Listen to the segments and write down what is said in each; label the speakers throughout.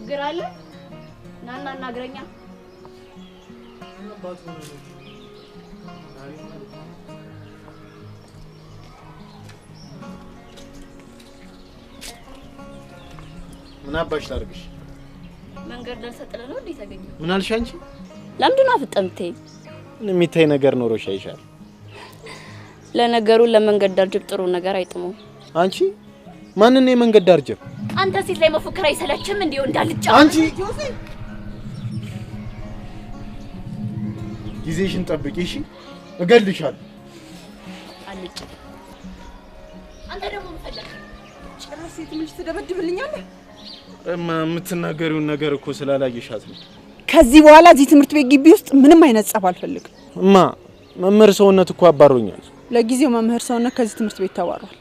Speaker 1: ችግር አለ ናና እናግረኛ
Speaker 2: አባቱ ነው ምን አባሽ ታርግሽ
Speaker 1: መንገድ ደርሰጥለ ነው እንዴ ተገኘው
Speaker 2: ምን አልሽ አንቺ
Speaker 1: ለምንድነው አፍጠምቴ
Speaker 2: ምን የሚታይ ነገር ኖሮሽ አይሻል
Speaker 1: ለነገሩ ለመንገድ ዳር ጅብ ጥሩ ነገር አይጥመው
Speaker 2: አንቺ ማንን ነው መንገድ ዳር ጅብ
Speaker 1: አንተ ሴት ላይ መፎከር አይሰለችም እንዴ እንዳልጫ
Speaker 2: አንቺ ጊዜሽን ጠብቂ እሺ እገልሻለሁ
Speaker 1: አልጭ አንተ ደግሞ መፈለግ
Speaker 3: ጭራሽ ሴት ልጅ ትደበድብልኛለህ
Speaker 2: የምትናገሪውን ነገር እኮ ስላላየሻት ነው
Speaker 3: ከዚህ በኋላ እዚህ ትምህርት ቤት ግቢ ውስጥ ምንም አይነት ጸብ አልፈልግም
Speaker 2: መምህር ሰውነት እኮ አባሮኛል
Speaker 3: ለጊዜው መምህር ሰውነት ከዚህ ትምህርት ቤት ተባሯል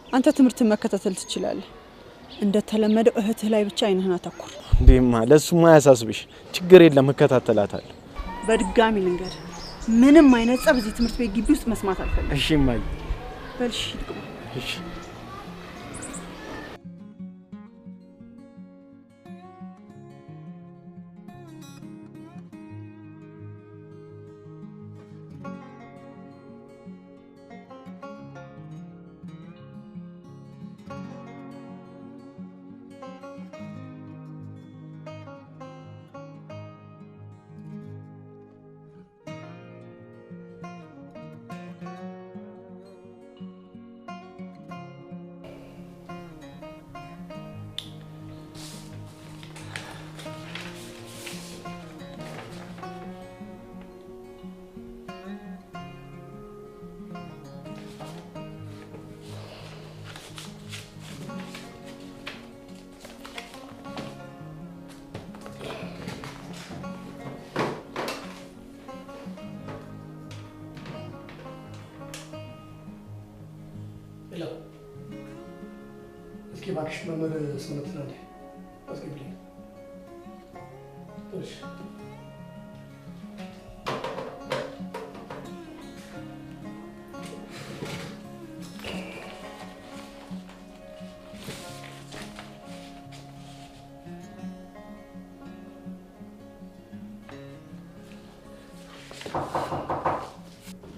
Speaker 3: አንተ ትምህርትን መከታተል ትችላለህ እንደተለመደው እህትህ ላይ ብቻ አይንህን አተኩር
Speaker 2: እንዴማ ለሱማ ያሳስብሽ ችግር የለም እከታተላታለሁ
Speaker 3: በድጋሚ ልንገር ምንም አይነት ጸብ እዚህ ትምህርት ቤት ግቢ ውስጥ መስማት አልፈልግም
Speaker 2: እሺ ማይ
Speaker 3: በልሽ
Speaker 2: እሺ
Speaker 4: باكش ممر سنتنا دي بس قبلي ايش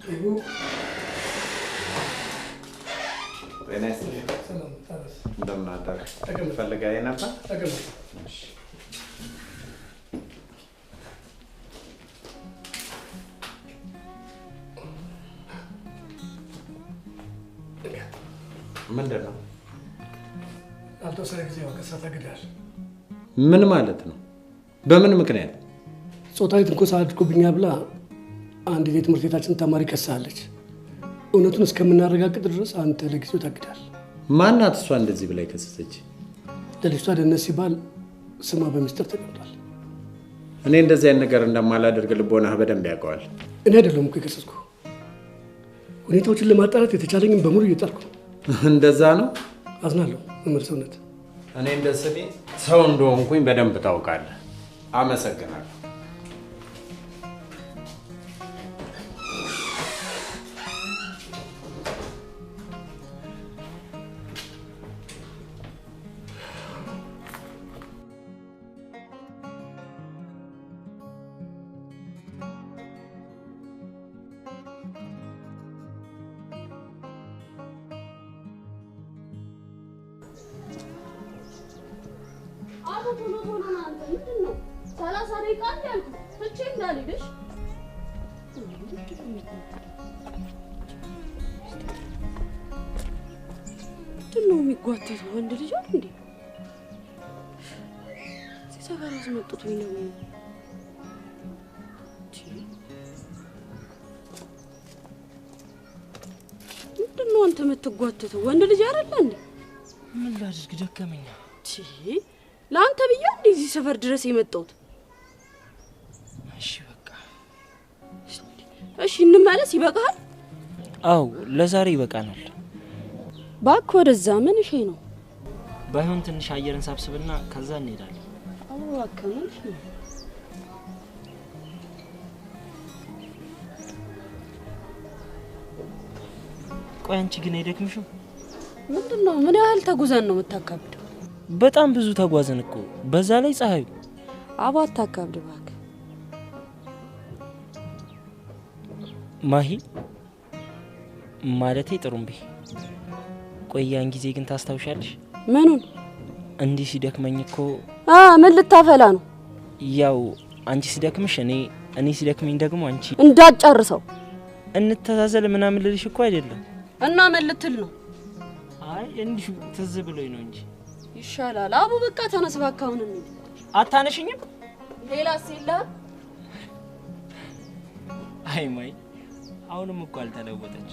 Speaker 4: ايوه سلام تعرف
Speaker 2: እንደምን አደረክ ፈልጋዬ ነበር
Speaker 4: ተቀበል
Speaker 2: እሺ ምንድነው
Speaker 4: አልተወሰነ ጊዜ ወቀሳ ተገዳል
Speaker 2: ምን ማለት ነው በምን ምክንያት
Speaker 4: ጾታዊ ትንኮሳ አድርጎብኛ ብላ አንድ የትምህርት ቤታችን ተማሪ ከሳለች እውነቱን እስከምናረጋግጥ ድረስ አንተ ለጊዜው ታግዳል
Speaker 2: ማናት እሷ እንደዚህ ብላ ይከሰሰች
Speaker 4: ለልጅቷ ደህንነት ሲባል ስሟ በሚስጥር ተቀምጧል
Speaker 2: እኔ እንደዚህ አይነት ነገር እንደማላደርግ ልቦናህ በደንብ ያውቀዋል
Speaker 4: እኔ አይደለም እኮ የከሰስኩ ሁኔታዎችን ለማጣራት የተቻለኝን በሙሉ እየጣርኩ
Speaker 2: እንደዛ ነው
Speaker 4: አዝናለሁ መምህር ሰውነት
Speaker 2: እኔ እንደሰኔ ሰው እንደሆንኩኝ በደንብ ታውቃለህ አመሰግናለሁ
Speaker 1: የሚጓተተው ወንድ ልጅ አይደል እንዴ ሲሰፈር አስመጥቶ ነው ምንድነው አንተ የምትጓተተው ወንድ ልጅ አይደል እንዴ
Speaker 5: ምን ላድርግ ደከመኝ
Speaker 1: ለአንተ ብዬ እዚህ ሰፈር ድረስ የመጣሁት
Speaker 5: እሺ በቃ
Speaker 1: እሺ እንመለስ ይበቃል
Speaker 5: አው ለዛሬ ይበቃናል
Speaker 1: ባክ ወደዛ ምን እሺ ነው
Speaker 5: ባይሆን ትንሽ አየርን ሳብስብና ከዛ እንሄዳለን
Speaker 1: አው አከመሽ
Speaker 5: ቆይ አንቺ ግን አይደክምሽም
Speaker 1: ምንድነው ምን ያህል ተጉዘን ነው የምታካብደው
Speaker 5: በጣም ብዙ ተጓዘን እኮ በዛ ላይ ፀሐዩ
Speaker 1: አባት አካብድ ባክ
Speaker 5: ማሂ ማለቴ ጥሩምቤ ቆያን ጊዜ ግን ታስታውሻለሽ
Speaker 1: ምኑን
Speaker 5: እንዲህ ሲደክመኝ እኮ
Speaker 1: ምን ልታፈላ ነው
Speaker 5: ያው አንቺ ሲደክምሽ እኔ ሲደክመኝ ደግሞ አንቺ
Speaker 1: እንዳጨርሰው
Speaker 5: እንተዛዘለ ምናምን ልልሽ እኮ አይደለም
Speaker 1: እና ምን ልትል ነው
Speaker 5: አይ እንዲሁ ትዝ ብሎኝ ነው እንጂ
Speaker 1: ይሻላል አቡ በቃ ተነስ ባካውን እንዴ
Speaker 5: አታነሽኝም
Speaker 1: ሌላ ሲላ
Speaker 5: አይ ማይ አሁንም እኮ አልተለወጠች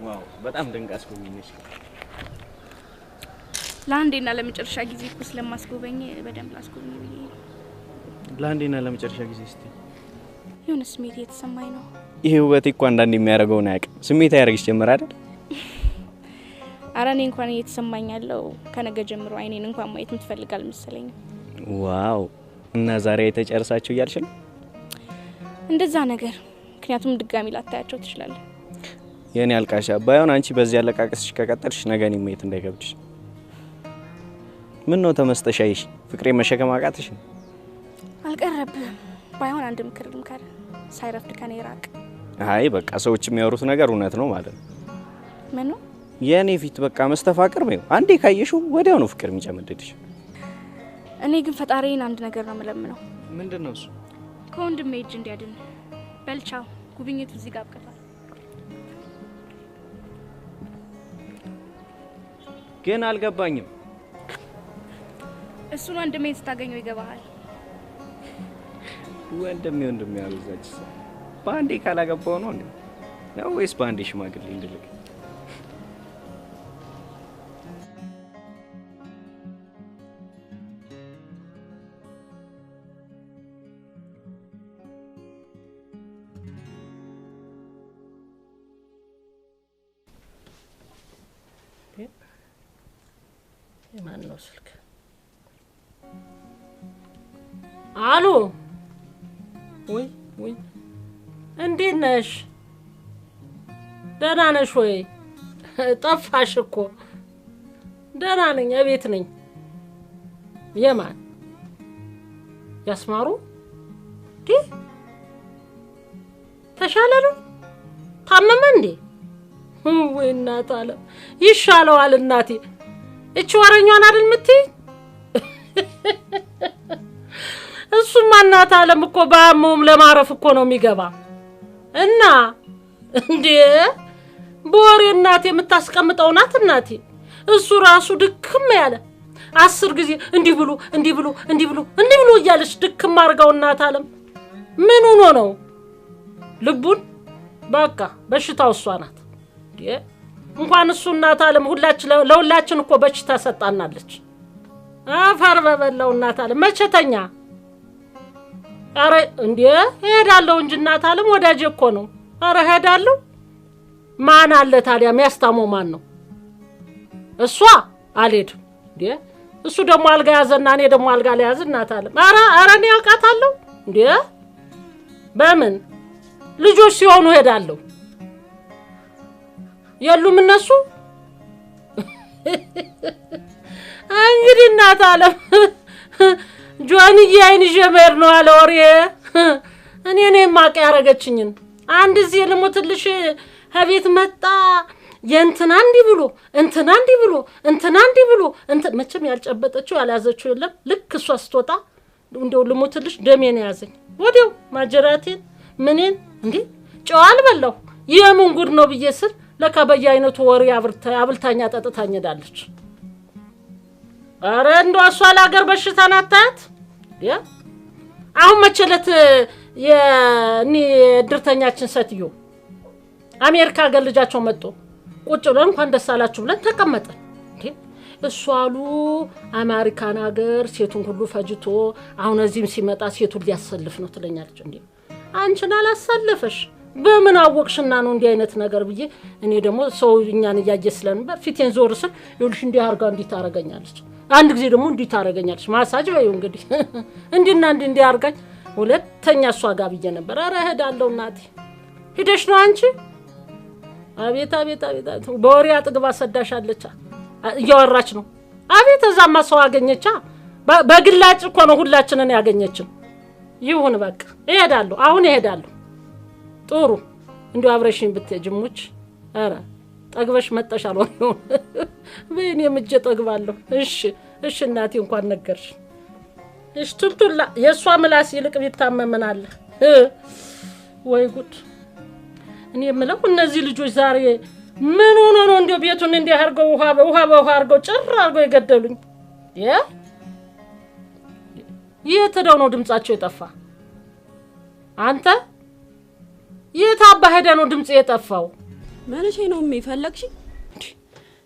Speaker 5: ዋው በጣም ደንቃስ ጎብኝነሽ
Speaker 6: ላንዴና ለመጨረሻ ጊዜ እኮ ስለማስጎበኝ በደንብ ላስጎበኝ ብዬ
Speaker 2: ላንዴና ለመጨረሻ ጊዜ እስቲ
Speaker 6: የሆነ ስሜት የተሰማኝ ነው
Speaker 2: ይሄ ውበት እኮ አንዳንድ የሚያደርገው ነው ያቅ ስሜት ያደርግሽ ጀመር አይደል
Speaker 6: አራኔ እንኳን እየተሰማኝ ያለው ከነገ ጀምሮ አይኔን እንኳን ማየት ምትፈልጋል መሰለኝ
Speaker 2: ዋው እና ዛሬ የተጨርሳችሁ ያልሽ ነው
Speaker 6: እንደዛ ነገር ምክንያቱም ድጋሚ ላታያቸው ትችላለህ
Speaker 2: የኔ አልቃሻ ባይሆን አንቺ በዚህ ያለቃቀስሽ ከቀጠልሽ ነገን ይመይት እንዳይገብድሽ ምን ነው ተመስጠሻይሽ ፍቅሬ መሸከም አቃተሽ
Speaker 6: አልቀረብም ባይሆን አንድ ምክርልም ካለ ሳይረፍድ ከኔ ራቅ
Speaker 2: አይ በቃ ሰዎች የሚያወሩት ነገር እውነት ነው ማለት ነው
Speaker 6: ምን ነው
Speaker 2: የኔ ፊት በቃ መስተፋቅር ነው አንዴ ካየሽው ወዲያው ነው ፍቅር የሚጨምድድሽ
Speaker 6: እኔ ግን ፈጣሪን አንድ ነገር ነው መለምነው
Speaker 2: ምንድነው እሱ
Speaker 6: ከወንድሜ እጅ እንዲያድን በልቻው ጉብኝቱ እዚህ ጋር አብቅቷል
Speaker 2: ግን አልገባኝም
Speaker 6: እሱን ወንድሜን ስታገኘው ይገባሃል
Speaker 2: ወንድሜ ያልዛች ባንዴ ካላገባው ነው ነው ወይስ ባንዴ ሽማግሌ እንድልክ
Speaker 7: የማን ነው ስልክ አሎ ወይ እንዴት ነሽ ደህና ነሽ ወይ ጠፋሽ እኮ ደህና ነኝ እቤት ነኝ የማን ያስማሩ ተሻለሉ ታመመ እንዴ ወይ እናት አለ ይሻለዋል እናቴ እቺ ወረኛዋን አይደል ምትይ እሱማ እናት አለም እኮ ባሙም ለማረፍ እኮ ነው የሚገባ እና እንዴ ቦሬ እናቴ የምታስቀምጠው ናት እናቴ እሱ ራሱ ድክም ያለ 10 ጊዜ እንዲህ ብሎ እያለች ድክም አርጋው እናት አለም ምን ሆኖ ነው ልቡን በቃ በሽታው እሷ ናት እንዴ እንኳን እሱ እናት አለም ለሁላችን እኮ በሽታ ሰጣናለች አፈር በበላው እናት አለም መቸተኛ አረ እንዴ ሄዳለው እንጂ እናት አለም ወዳጄ እኮ ነው አረ ሄዳለው ማን አለ ታዲያ የሚያስታመው ማን ነው እሷ አልሄድም እንዴ እሱ ደግሞ አልጋ ያዘና እኔ ደግሞ አልጋ ላይ ያዝ እናት አለም አረ እኔ አውቃታለሁ እንዴ በምን ልጆች ሲሆኑ ሄዳለው የሉም እነሱ እንግዲህ እናት አለም ጆንዬ አይን ጀመር ነው አለ ወሬ እኔ ማቅ ያረገችኝን አንድ እዚህ ልሞትልሽ ሀቤት መጣ የእንትና እንዲ ብሎ መቼም ያልጨበጠችው ያልያዘችው የለም ልክ እሷ ስትወጣ እንደው ልሞትልሽ ደሜን ያዘኝ ወዲው ማጀራቴን ምንን እንዴ ጨዋል በለው የምን ጉድ ነው ብዬስል ለካ በየአይነቱ ወሬ አብልታኛ ጠጥታኝ ዳለች አረ እንደው እሷ ለሀገር በሽታ ናታት ያ አሁን መቸለት የኒ ድርተኛችን ሰትዩ አሜሪካ ሀገር ልጃቸው መጥቶ ቁጭ ብለን እንኳን ደስ አላችሁ ብለን ተቀመጠን እንዴ እሱ አሉ አሜሪካን ሀገር ሴቱን ሁሉ ፈጅቶ አሁን እዚህም ሲመጣ ሴቱን ሊያሰልፍ ነው ትለኛለች እንዴ አንቺን አላሰልፈሽ በምን አወቅሽና ነው እንዲህ አይነት ነገር ብዬ እኔ ደግሞ ሰው እኛን ያያየስለንበር ፊቴን ዞር ስል ይልሽ እንዲህ አርጋ እንዲህ ታረጋኛለች አንድ ጊዜ ደግሞ እንዲህ ታረጋኛለች ማሳጅ በይው እንግዲህ እንዲና እንዲህ አርጋኝ ሁለተኛ እሷ ጋር ብዬ ነበር አረ ሄዳለሁ እናቴ ሄደሽ ነው አንቺ አቤት በወሬ አጥግባ ሰዳሻለች እያወራች ነው አቤት እዛማ ሰው አገኘቻ በግላጭ እኮ ነው ሁላችንን ያገኘችን ይሁን በቃ እሄዳለሁ አሁን እሄዳለሁ ጥሩ እንዴ አብረሽኝ ብትጅሙች አረ ጠግበሽ መጣሻል ወሬው በእኔ ምጀ ጠግባለሁ እሺ እናቴ እንኳን ነገርሽ እሺ ቱልቱላ የሷ ምላስ ይልቅ ቢታመመናል ወይ ጉድ እኔ የምለው እነዚህ ልጆች ዛሬ ምን ሆኖ ነው እንዴ ቤቱን እንዴ አርገው ውሃ አርገው ጭር አርገው ይገደሉኝ የተደው ነው ድምጻቸው የጠፋ አንተ የታባ ሄደ ነው ድምጽ የጠፋው
Speaker 1: ማለሽ ነው የሚፈልግሽ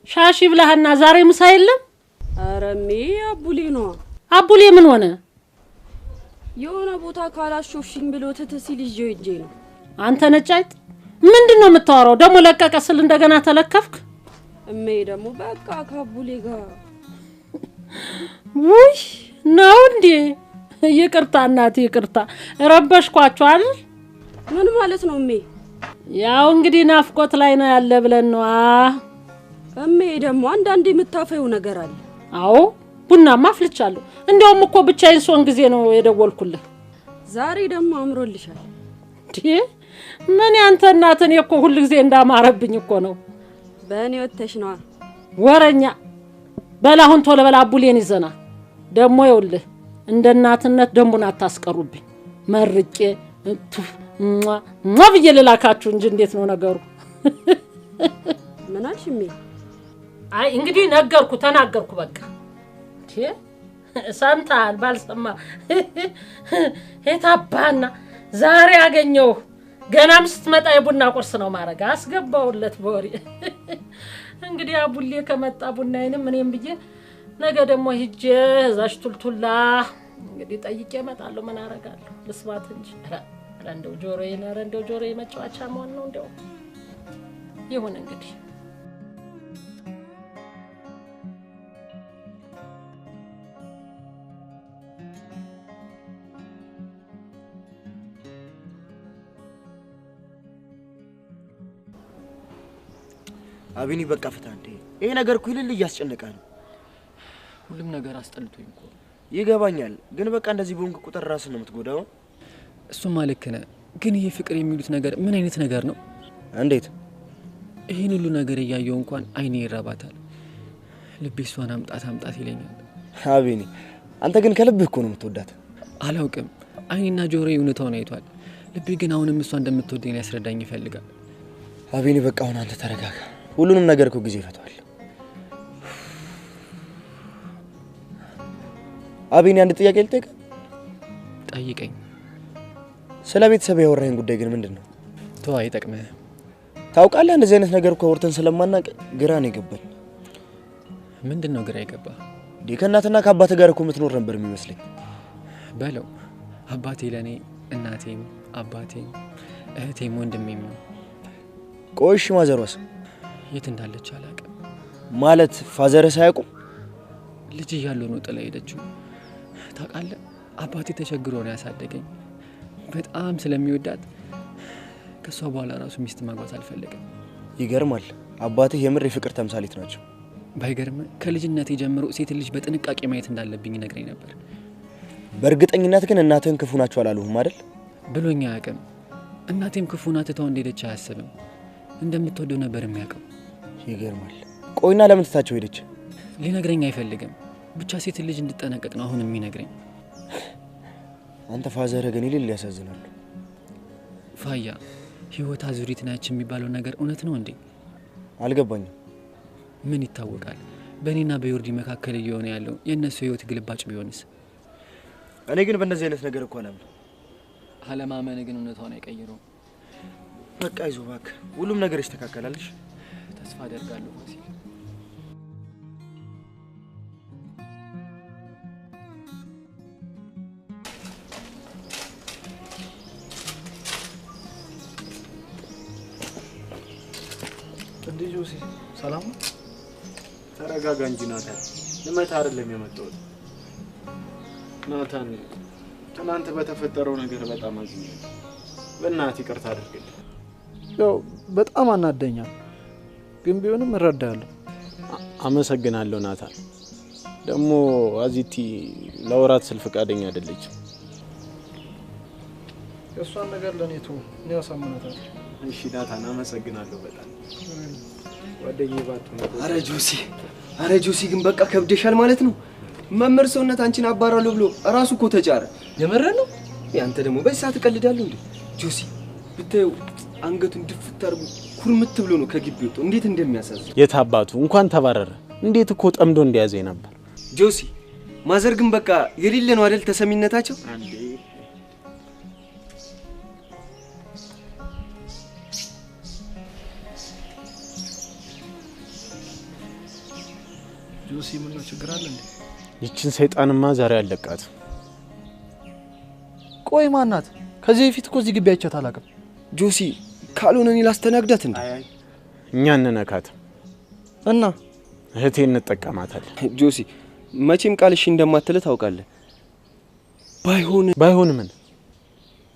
Speaker 7: ሻሺ ብለህና ዛሬ ምሳ የለም
Speaker 1: አረሚ አቡሌ ነው
Speaker 7: አቡሌ ምን ሆነ
Speaker 1: የሆነ ቦታ ካላሾፍሽኝ ብሎ ተተሲል ይዤው እጄ ነው
Speaker 7: አንተ ነጫይት ምንድነው የምታወራው ደሞ ለቀቀ ስል እንደገና ተለከፍክ
Speaker 1: እሜ ደሞ በቃ ካቡሌ ጋር
Speaker 7: ውይ ነው እንዴ ይቅርታ እናቴ ይቅርታ ረበሽኳችሁ አይደል
Speaker 1: ምን ማለት ነው እሜ
Speaker 7: ያው እንግዲህ ናፍቆት ላይ ነው ያለ ብለን ነው
Speaker 1: እሜ ደሞ አንዳንዴ የምታፈየው ነገር አለ
Speaker 7: አዎ ቡናማ አፍልቻለሁ እንደውም እኮ ብቻዬን ሶን ጊዜ ነው የደወልኩልህ
Speaker 1: ዛሬ ደሞ አምሮልሻል
Speaker 7: እንዴ ምን ያንተ እናተን እኮ ሁሉ ጊዜ እንዳማረብኝ እኮ ነው
Speaker 1: በእኔ ወተሽ ነው
Speaker 7: ወረኛ በላሁን ቶሎ በላ አቡሌን ይዘና ደሞ ይውልህ እንደ እናትነት ደንቡን አታስቀሩብኝ መርቄ ማብዬ ለላካችሁ እንጂ እንዴት ነው ነገሩ
Speaker 1: ምን አልሽሜ
Speaker 7: አይ እንግዲህ ተናገርኩ በቃ ሰምታል ባልሰማ ሄታባና ዛሬ ያገኘው ገናም ስትመጣ የቡና ቁርስ ነው ማረጋ አስገባውለት በወሬ እንግዲህ አቡሌ ከመጣ ቡናዬንም እኔም ብዬ ነገ ደግሞ ሂጄ እዛሽ ቱልቱላ እንግዲህ ጠይቄ እመጣለሁ ምን አረጋለሁ ልስባት እንጂ እንደው ጆሮዬ መጫወቻ መሆን ነው እንደው ይሁን እንግዲህ
Speaker 8: አቢኒ በቃ ፈታ እንዴ ይሄ ነገር እኮ ይልል ያስጨነቀ ነው
Speaker 5: ሁሉም ነገር አስጠልቶኝ እኮ
Speaker 8: ይገባኛል ግን በቃ እንደዚህ ቦንክ ቁጥር ራስ ነው የምትጎዳው
Speaker 5: እሱ ማለከነ ግን ይሄ ፍቅር የሚሉት ነገር ምን አይነት ነገር ነው
Speaker 8: እንዴት
Speaker 5: ይሄን ሁሉ ነገር ያያየው እንኳን አይኔ ይራባታል ልቤ እሷን አምጣት ይለኛል
Speaker 8: አቢኒ አንተ ግን ከልብህ እኮ ነው የምትወዳት
Speaker 5: አላውቅም አይኔና ጆሮዬ እውነታውን አይቷል ልቤ ግን አሁንም እሷ እንደምትወደኝ ሊያስረዳኝ ይፈልጋል
Speaker 8: አቢኒ በቃ አሁን አንተ ተረጋጋ ሁሉንም ነገር እኮ ጊዜ ይፈታዋል አቢኒ አንድ ጥያቄ ልጠይቅ
Speaker 5: ጠይቀኝ
Speaker 8: ስለ ቤተሰብ ያወራኝ ጉዳይ ግን ምንድነው
Speaker 5: ተው አይጠቅምህ
Speaker 8: ታውቃለህ እንደዚህ አይነት ነገር እኮ ወርተን ስለማናቀ ግራ ነው የገባኝ
Speaker 5: ምንድነው ግራ የገባ
Speaker 8: ከእናትና ከአባቴ ጋር እኮ የምትኖር ነበር የሚመስለኝ
Speaker 5: በለው አባቴ ለኔ እናቴም አባቴም እህቴም ወንድሜም ነው
Speaker 8: ቆይሽ ማዘሯስ
Speaker 5: የት እንዳለች አላውቅም
Speaker 8: ማለት ፋዘርስ አያውቁም
Speaker 5: ልጅ እያለሁ ነው ጥላ ሄደችው ታውቃለህ አባቴ ተቸግሮ ነው ያሳደገኝ በጣም ስለሚወዳት ከሷ በኋላ ራሱ ሚስት ማግባት አልፈለገም
Speaker 8: ይገርማል አባቴ የምር የፍቅር ተምሳሌት ናቸው
Speaker 5: ባይገርም ከልጅነቴ ጀምሮ ሴት ልጅ በጥንቃቄ ማየት እንዳለብኝ ነግረኝ ነበር
Speaker 8: በእርግጠኝነት ግን እናትህን ክፉ ናቸው አላሉህም አይደል
Speaker 5: ብሎኛ ያቀም እናቴም ክፉ ናት ተው እንደሄደች አያስብም እንደምትወደው ነበር የሚያቀው
Speaker 8: ይገርማል ቆይና ለምን ትታቸው ሄደች
Speaker 5: ሊነግረኝ አይፈልግም ብቻ ሴት ልጅ እንድጠነቀቅ ነው አሁን የሚነግረኝ
Speaker 8: አንተ ፋዘር ግን ይልል ያሳዝናል
Speaker 5: ፋያ ህይወት አዙሪት ናች የሚባለው ነገር እውነት ነው እንዴ
Speaker 8: አልገባኝም
Speaker 5: ምን ይታወቃል በእኔና በዮርዲ መካከል እየሆነ ያለው የነሱ ህይወት ግልባጭ ቢሆንስ
Speaker 8: እኔ ግን በእነዚህ አይነት ነገር እኮ አላምንም
Speaker 5: አለማመን ግን እውነታውን አይቀይረውም።
Speaker 8: በቃ አይዞህ እባክህ፣ ሁሉም ነገር ይስተካከላልሽ።
Speaker 5: ተስፋ አደርጋለሁ ፋሲል።
Speaker 9: እንዴ ጆሲ ሰላም ነው?
Speaker 10: ተረጋጋ እንጂ ናታን፣ ልመታ አይደለም የመጣሁት። ናታን፣ ትናንት በተፈጠረው ነገር በጣም አዝኛለሁ። በእናትህ ይቅርታ አድርግልኝ።
Speaker 9: ያው በጣም አናደኛል፣ ግን ቢሆንም እረዳለሁ።
Speaker 10: አመሰግናለሁ ናታን። ደግሞ አዚቲ ለወራት ስል ፈቃደኛ አይደለችም።
Speaker 9: የእሷን ነገር ለኔቱ እኔ ያሳምናታል።
Speaker 10: እሺ ናታን፣ አመሰግናለሁ በጣም ጓደኛዬ ባትሆን።
Speaker 11: አረ ጆሲ ግን በቃ ከብደሻል ማለት ነው። መምህር ሰውነት አንቺን አባራለሁ ብሎ እራሱ እኮ ተጫረ።
Speaker 9: የመረ ነው።
Speaker 11: ያንተ ደግሞ በዚህ ሰዓት እቀልዳለሁ እንዴ? ጆሲ ብታዩ አንገቱን ድፍት አድርጎ ኩርምት ብሎ ነው ከግቢ ወጥቶ። እንዴት እንደሚያሳዝን።
Speaker 10: የት አባቱ እንኳን ተባረረ። እንዴት እኮ ጠምዶ እንደያዘኝ ነበር።
Speaker 11: ጆሲ ማዘር ግን በቃ የሌለ ነው አይደል ተሰሚነታቸው።
Speaker 10: አንዴ
Speaker 9: ጆሲ ምን ነው ችግር አለ እንዴ?
Speaker 10: ይችን ሰይጣንማ ዛሬ አለቃት።
Speaker 9: ቆይ ማናት? ከዚህ በፊት እኮ እዚህ ግቢ አይቻት አላውቅም።
Speaker 11: ጆሲ ካልሆነ እኔ ላስተናግዳት እንዴ?
Speaker 10: እኛ እንነካት
Speaker 11: እና
Speaker 10: እህቴ እንጠቀማታለን።
Speaker 11: ጆሲ መቼም ቃልሽ እንደማትለ ታውቃለህ። ባይሆን ምን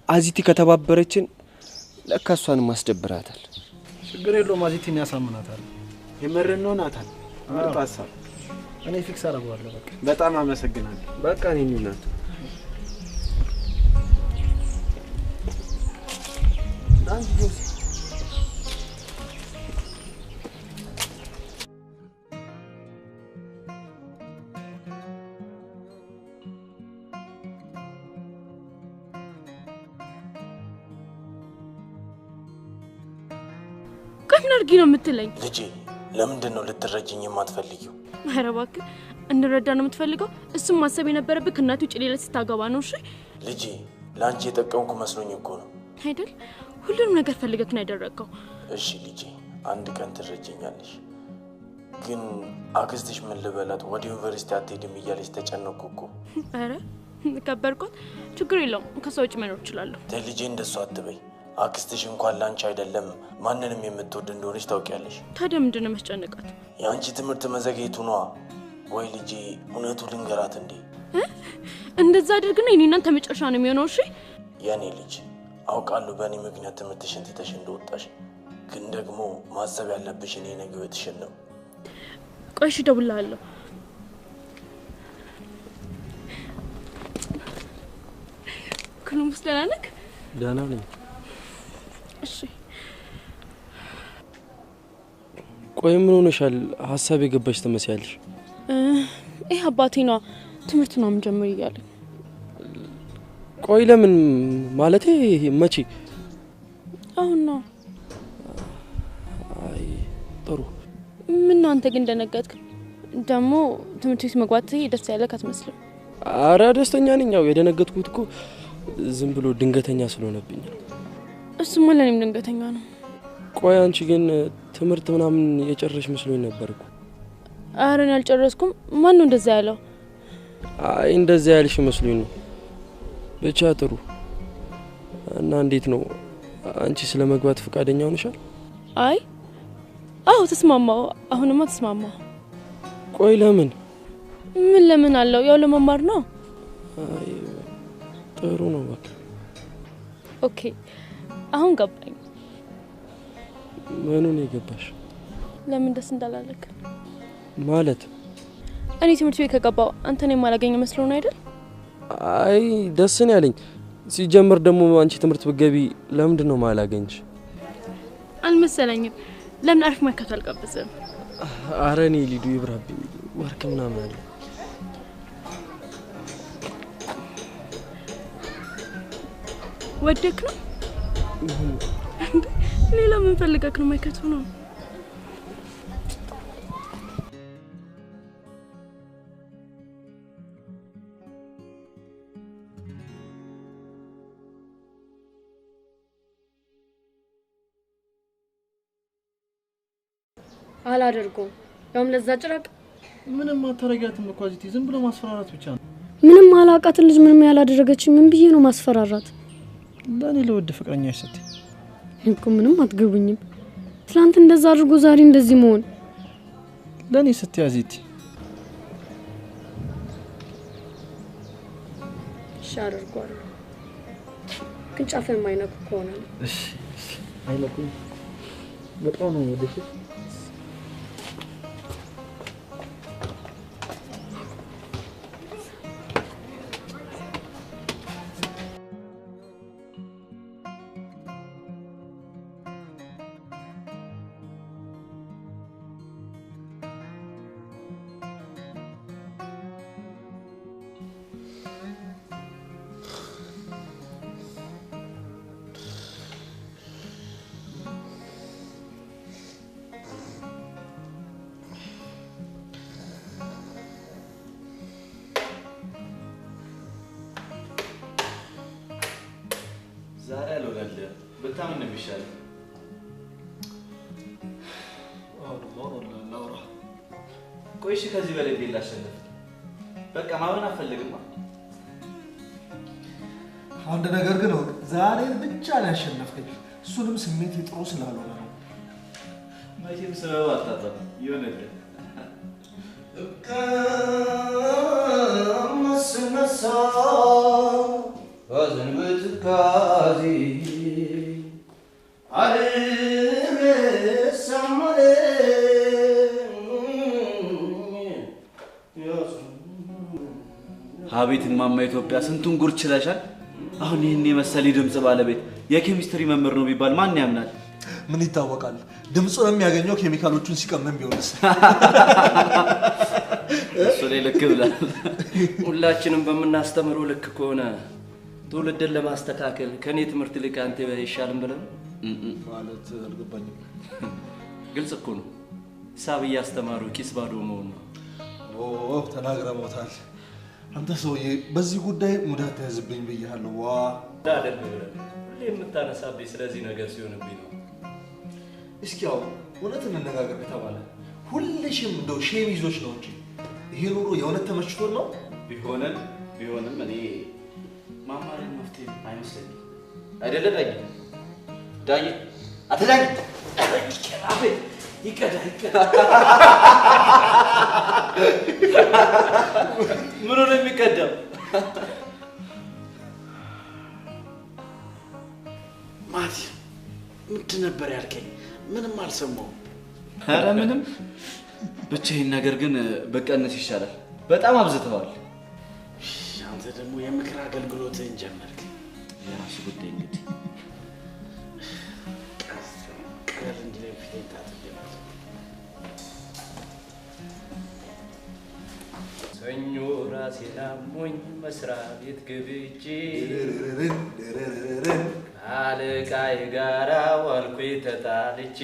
Speaker 11: አዚቲ ከተባበረችን ለካ እሷን ማስደብራታል።
Speaker 9: ችግር የለውም፣ አዚቲን ያሳምናታል።
Speaker 10: የመረን ነው ናታን። ምርጥ ሀሳብ።
Speaker 9: እኔ ፊክስ አደርገዋለሁ። በቃ
Speaker 10: በጣም አመሰግናለሁ።
Speaker 11: በቃ እኔ እናት አንቺ ጆሲ
Speaker 1: ምን አድርጊ ነው የምትለኝ?
Speaker 12: ልጄ ለምንድን ነው ልትረጂኝ የማትፈልጊው?
Speaker 1: ኧረ እባክህ እንረዳ ነው የምትፈልገው? እሱም ማሰብ የነበረብህ ከእናቱ ውጭ ሌላ ስታገባ ነው። እሺ
Speaker 12: ልጄ ለአንቺ የጠቀምኩ መስሎኝ እኮ ነው
Speaker 1: አይደል? ሁሉንም ነገር ፈልገህ ነው ያደረገው።
Speaker 12: እሺ ልጄ አንድ ቀን ትረጂኛለሽ። ግን አክስትሽ ምን ልበላት ወደ ዩኒቨርሲቲ አትሄድም እያለች ተጨነቅኩ እኮ።
Speaker 1: ኧረ ከበርኳት፣ ችግር የለውም ከሰው ውጭ መኖር እችላለሁ።
Speaker 12: ተይ ልጄ እንደሱ አትበይ። አክስትሽ እንኳን ላንቺ አይደለም ማንንም የምትወድ እንደሆነች ታውቂያለሽ።
Speaker 1: ታዲያ ምንድን ነው መስጨነቃት?
Speaker 12: የአንቺ ትምህርት መዘግየቱ ነዋ። ወይ ልጄ እውነቱ ልንገራት እንዴ?
Speaker 1: እንደዛ አድርግና የኔናን ተመጨረሻ ነው የሚሆነው። እሺ
Speaker 12: የኔ ልጅ አውቃለሁ በእኔ ምክንያት ትምህርትሽን ትተሽ እንደወጣሽ፣ ግን ደግሞ ማሰብ ያለብሽ እኔ ነገ ህይወትሽን ነው።
Speaker 1: ቆይ እሺ እደውልልሃለሁ። ሁሉም ደህና ነህ?
Speaker 11: ደህና ነኝ።
Speaker 1: እሺ
Speaker 11: ቆይ ምን ሆነሻል? ሀሳብ የገባሽ ትመስያለሽ።
Speaker 1: ይሄ አባቴ ነው ትምህርት ነው ጀምር እያለ።
Speaker 11: ቆይ ለምን ማለቴ መቼ?
Speaker 1: አሁን ነው።
Speaker 11: አይ ጥሩ።
Speaker 1: ምን አንተ ግን ደነገጥክ? ደግሞ ትምህርት ቤት መግባት ደስ ያለህ አትመስልም።
Speaker 11: አረ ደስተኛ ነኝ። ያው የደነገጥኩት እኮ ዝም ብሎ ድንገተኛ ስለሆነብኝ ነው።
Speaker 1: እሱማ ለኔም ድንገተኛ ነው።
Speaker 11: ቆይ አንቺ ግን ትምህርት ምናምን የጨረሽ መስሎኝ ነበርኩ።
Speaker 1: አረ እኔ አልጨረስኩም። ማን ነው እንደዛ ያለው?
Speaker 11: አይ እንደዛ ያልሽ መስሎኝ ነው። ብቻ ጥሩ። እና እንዴት ነው አንቺ ስለመግባት ፈቃደኛ ሆነሻል?
Speaker 1: አይ አዎ ተስማማው። አሁንማ ተስማማው።
Speaker 11: ቆይ ለምን?
Speaker 1: ምን ለምን አለው? ያው ለመማር ነው።
Speaker 11: አይ ጥሩ ነው በቃ።
Speaker 1: ኦኬ አሁን ገባኝ።
Speaker 11: ምኑን የገባሽ?
Speaker 1: ለምን ደስ እንዳላለክ
Speaker 11: ማለት?
Speaker 1: እኔ ትምህርት ቤት ከገባው አንተን የማላገኝ መስሎ ነው አይደል?
Speaker 11: አይ ደስ ነው ያለኝ። ሲጀምር ደግሞ አንቺ ትምህርት ብትገቢ ለምንድን ነው ማላገኝሽ?
Speaker 1: አልመሰለኝም። ለምን አሪፍ መከታ አልቀበዘም?
Speaker 11: አረ እኔ ሊዱ ይብራብኝ ወርቅ ምናምን አለ።
Speaker 1: ወደክ ነው? ሌላ ምን ፈልገክ ነው? ማይከቱ ነው።
Speaker 13: አላደርገውም። ያውም ለዛ ጭራቅ
Speaker 9: ምንም አታረጋትም እኮ አዚቲ፣ ዝም ብሎ ማስፈራራት ብቻ ነው።
Speaker 13: ምንም አላቃትን ልጅ ምንም ያላደረገችኝ ምን ብዬ ነው ማስፈራራት?
Speaker 9: ለኔ ለወድ ፍቅረኛሽ ስትይ
Speaker 13: እኮ ምንም አትገቡኝም። ትላንት እንደዛ አድርጎ ዛሬ እንደዚህ መሆን
Speaker 9: ለኔ ስትይ አዚቲ
Speaker 13: ሻርጓል። ግን ጫፈን ማይነኩ ከሆነ
Speaker 9: እሺ አይነኩኝ በጣም ነው ወደሽ
Speaker 10: ዛሬ አልወለደ በጣም ነው የሚሻለው። ቆይሽ ከዚህ በላይ እንዴት ላሸንፍ? በቃ ማመን አልፈልግም።
Speaker 9: አንድ ነገር ግን ወቅ ዛሬ ብቻ ነው ያሸነፍከኝ። እሱንም ስሜት ጥሩ ስላልሆነ ነው።
Speaker 10: መቼም ሰበብ አታጣም ይሆነል።
Speaker 14: መስነሳ አዘን በትካዜ አልረሳማለ
Speaker 10: አቤትን ማማ ኢትዮጵያ ስንቱን ጉር ችለሻል። አሁን ይሄን የመሰለ ድምጽ ባለቤት የኬሚስትሪ መምህር ነው ቢባል ማን ያምናል?
Speaker 9: ምን ይታወቃል? ድምጹን የሚያገኘው ኬሚካሎቹን ሲቀመም ቢሆንስ?
Speaker 10: እሱ ላይ ልክ ብላል።
Speaker 11: ሁላችንም በመናስተምረው ልክ ከሆነ ትውልድን ለማስተካከል ከኔ ትምህርት ልክ አንተ ይሻልም ብለን
Speaker 9: ማለት አልገባኝም።
Speaker 11: ግልጽ እኮ ነው። ሂሳብ እያስተማሩ ኪስ ባዶ መሆን ነው።
Speaker 9: ተናግረሞታል። አንተ ሰውዬ በዚህ ጉዳይ ሙዳት ተያዝብኝ ብያለሁ። ዋ
Speaker 11: ዳደል ብለህ ሁሌ የምታነሳብኝ ስለዚህ ነገር ሲሆንብኝ ነው።
Speaker 9: እስኪ ያው እውነት እንነጋገር ከተባለ ሁልሽም እንደው ሼም ይዞች ነው እንጂ ይሄ ኑሮ የእውነት ተመችቶን ነው?
Speaker 10: ቢሆንም እኔ ማማረን መፍትሄ አይመስለኝም። አይደለ ዳይ አትዳኝ አቤት ይቀዳ ምን ነው የሚቀዳው?
Speaker 14: ማቲ ምንድን ነበር ያልከኝ? ምንም አልሰማሁም።
Speaker 10: ኧረ ምንም ብቻ ይሄን ነገር ግን በቀንስ ይሻላል። በጣም አብዝተዋል።
Speaker 14: አንተ ደግሞ የምክር አገልግሎትን ጀመርክ።
Speaker 10: የራሱ ጉዳይ እንግዲህ
Speaker 14: ቀለል እንዲለኝ ፊቴን ታጥቤ
Speaker 11: ሰኞ ራሴን አሞኝ መስሪያ ቤት ገብቼ አለቃዬ ጋራ ዋልኩኝ ተጣልቼ